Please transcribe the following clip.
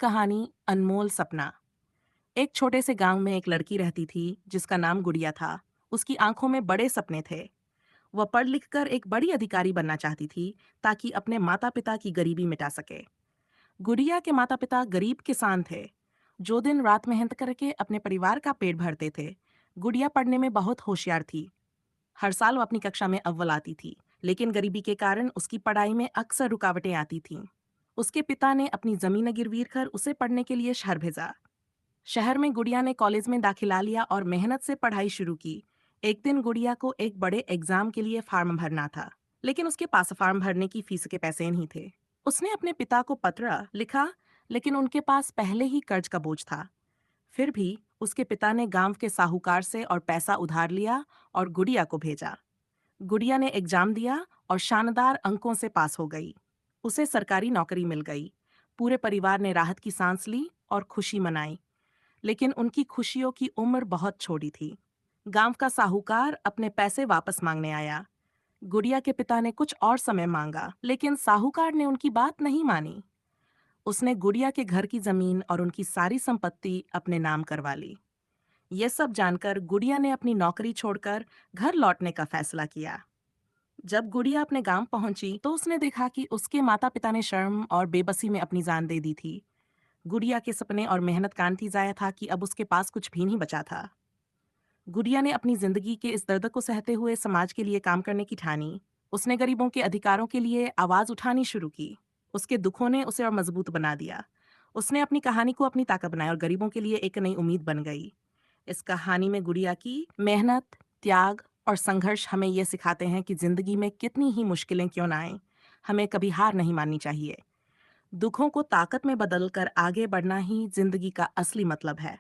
कहानी अनमोल सपना। एक छोटे से गांव में एक लड़की रहती थी जिसका नाम गुड़िया था। उसकी आंखों में बड़े सपने थे। वह पढ़ लिख कर एक बड़ी अधिकारी बनना चाहती थी ताकि अपने माता पिता की गरीबी मिटा सके। गुड़िया के माता पिता गरीब किसान थे जो दिन रात मेहनत करके अपने परिवार का पेट भरते थे। गुड़िया पढ़ने में बहुत होशियार थी। हर साल वो अपनी कक्षा में अव्वल आती थी, लेकिन गरीबी के कारण उसकी पढ़ाई में अक्सर रुकावटें आती थीं। उसके पिता ने अपनी जमीन गिरवी कर उसे पढ़ने के लिए शहर भेजा। शहर में गुड़िया ने कॉलेज में दाखिला लिया और मेहनत से पढ़ाई शुरू की। एक दिन गुड़िया को एक बड़े एग्जाम के लिए फार्म भरना था, लेकिन उसके पास फार्म भरने की फीस के पैसे नहीं थे। उसने अपने पिता को पत्र लिखा, लेकिन उनके पास पहले ही कर्ज का बोझ था। फिर भी उसके पिता ने गांव के साहूकार से और पैसा उधार लिया और गुड़िया को भेजा। गुड़िया ने एग्जाम दिया और शानदार अंकों से पास हो गई। उसे सरकारी नौकरी मिल गई। पूरे परिवार ने राहत की सांस ली और खुशी मनाई। लेकिन उनकी खुशियों की उम्र बहुत छोटी थी। गांव का साहूकार अपने पैसे वापस मांगने आया। गुड़िया के पिता ने कुछ और समय मांगा, लेकिन साहूकार ने उनकी बात नहीं मानी। उसने गुड़िया के घर की जमीन और उनकी सारी संपत्ति अपने नाम करवा ली। ये सब जानकर गुड़िया ने अपनी नौकरी छोड़कर घर लौटने का फैसला किया। जब गुड़िया अपने गांव पहुंची तो उसने देखा कि उसके माता पिता ने शर्म और बेबसी में अपनी जान दे दी थी। गुड़िया के सपने और मेहनत का अंत ही जाया था कि अब उसके पास कुछ भी नहीं बचा था। गुड़िया ने अपनी जिंदगी के इस दर्द को सहते हुए समाज के लिए काम करने की ठानी। उसने गरीबों के अधिकारों के लिए आवाज उठानी शुरू की। उसके दुखों ने उसे और मजबूत बना दिया। उसने अपनी कहानी को अपनी ताकत बनाया और गरीबों के लिए एक नई उम्मीद बन गई। इस कहानी में गुड़िया की मेहनत, त्याग और संघर्ष हमें ये सिखाते हैं कि जिंदगी में कितनी ही मुश्किलें क्यों ना आएं, हमें कभी हार नहीं माननी चाहिए। दुखों को ताकत में बदलकर आगे बढ़ना ही जिंदगी का असली मतलब है।